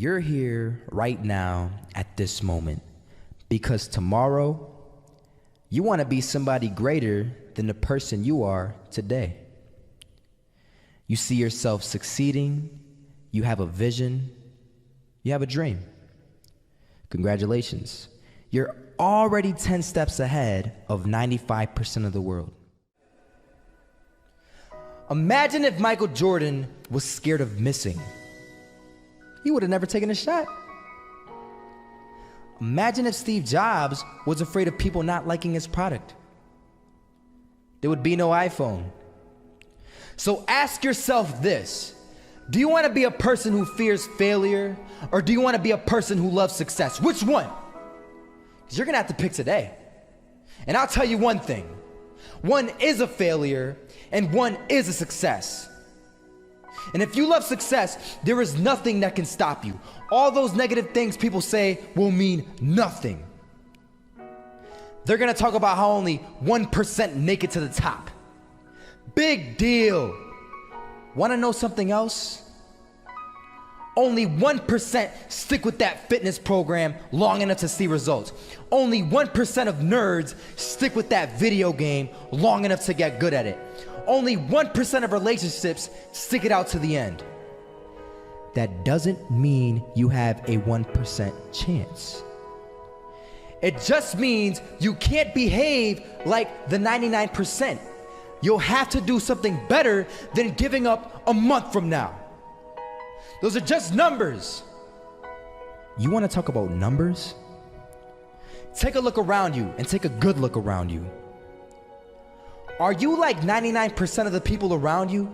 You're here right now at this moment because tomorrow you want to be somebody greater than the person you are today. You see yourself succeeding, you have a vision, you have a dream. Congratulations. You're already 10 steps ahead of 95% of the world. Imagine if Michael Jordan was scared of missing. He would have never taken a shot. Imagine if Steve Jobs was afraid of people not liking his product. There would be no iPhone. So ask yourself this: do you want to be a person who fears failure, or do you want to be a person who loves success? Which one? Because you're going to have to pick today. And I'll tell you one thing: one is a failure and one is a success. And if you love success, there is nothing that can stop you. All those negative things people say will mean nothing. They're gonna talk about how only 1% make it to the top. Big deal. Wanna know something else? Only 1% stick with that fitness program long enough to see results. Only 1% of nerds stick with that video game long enough to get good at it. Only 1% of relationships stick it out to the end. That doesn't mean you have a 1% chance. It just means you can't behave like the 99%. You'll have to do something better than giving up a month from now. Those are just numbers. You want to talk about numbers? Take a look around you and take a good look around you. Are you like 99% of the people around you?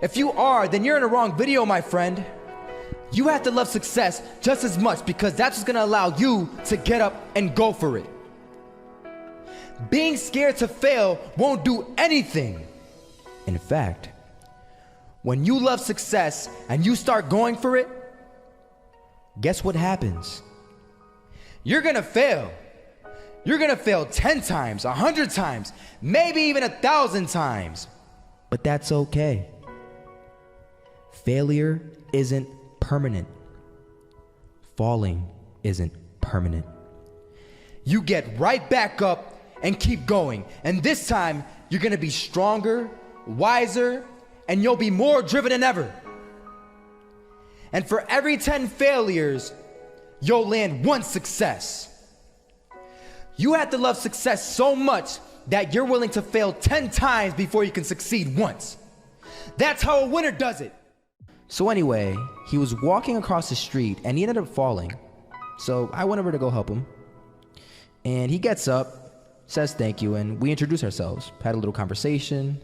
If you are, then you're in the wrong video, my friend. You have to love success just as much because that's what's gonna allow you to get up and go for it. Being scared to fail won't do anything. In fact, when you love success and you start going for it, guess what happens? You're gonna fail. You're gonna fail 10 times, 100 times, maybe even 1,000 times. But that's okay. Failure isn't permanent. Falling isn't permanent. You get right back up and keep going. And this time, you're gonna be stronger, wiser, and you'll be more driven than ever. And for every 10 failures, you'll land one success. You have to love success so much that you're willing to fail 10 times before you can succeed once. That's how a winner does it. So anyway, he was walking across the street and he ended up falling. So I went over to go help him. And he gets up, says thank you, and we introduced ourselves, had a little conversation,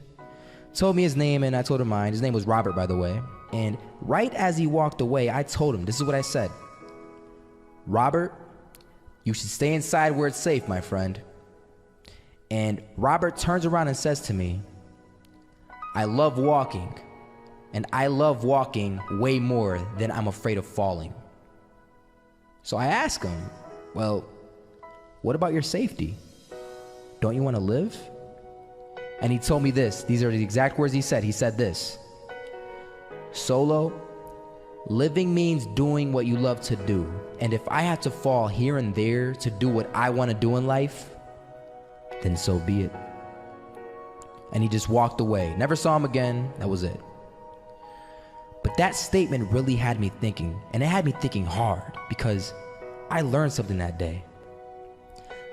told me his name and I told him mine. His name was Robert, by the way. And right as he walked away, I told him, this is what I said: Robert, you should stay inside where it's safe, my friend. And Robert turns around and says to me, I love walking, and I love walking way more than I'm afraid of falling. So I ask him, well, what about your safety? Don't you want to live? And he told me this. These are the exact words he said. He said this: Solo, living means doing what you love to do. And if I have to fall here and there to do what I want to do in life, then so be it. And he just walked away. Never saw him again. That was it. But that statement really had me thinking, and it had me thinking hard because I learned something that day.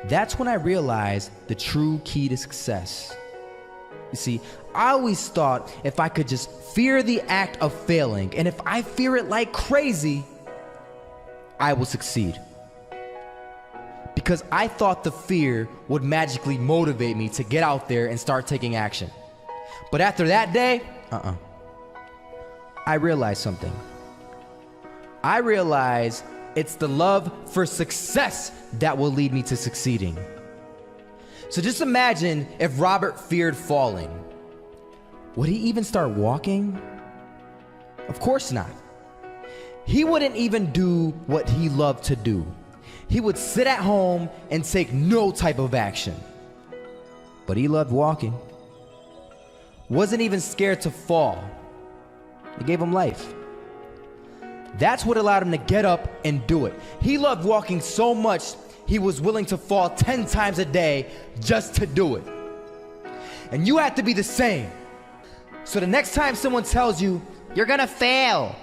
That's when I realized the true key to success. You see, I always thought if I could just fear the act of failing, and if I fear it like crazy, I will succeed. Because I thought the fear would magically motivate me to get out there and start taking action. But after that day, I realized something. I realized it's the love for success that will lead me to succeeding. So just imagine if Robert feared falling. Would he even start walking? Of course not. He wouldn't even do what he loved to do. He would sit at home and take no type of action. But he loved walking. Wasn't even scared to fall. It gave him life. That's what allowed him to get up and do it. He loved walking so much, he was willing to fall 10 times a day just to do it. And you have to be the same. So the next time someone tells you, you're gonna fail,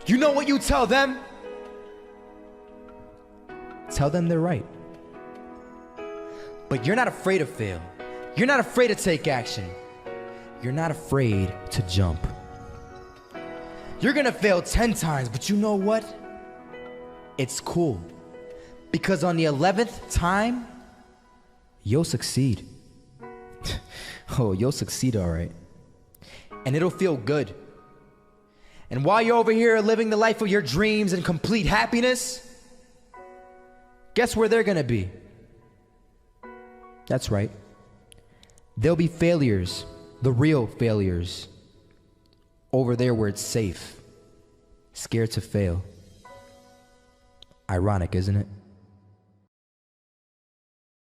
you know what you tell them? Tell them they're right. But you're not afraid to fail. You're not afraid to take action. You're not afraid to jump. You're gonna fail 10 times, but you know what? It's cool. Because on the 11th time, you'll succeed. Oh, you'll succeed all right. And it'll feel good. And while you're over here living the life of your dreams and complete happiness, guess where they're gonna be? That's right. They'll be failures, the real failures, over there where it's safe, scared to fail. Ironic, isn't it?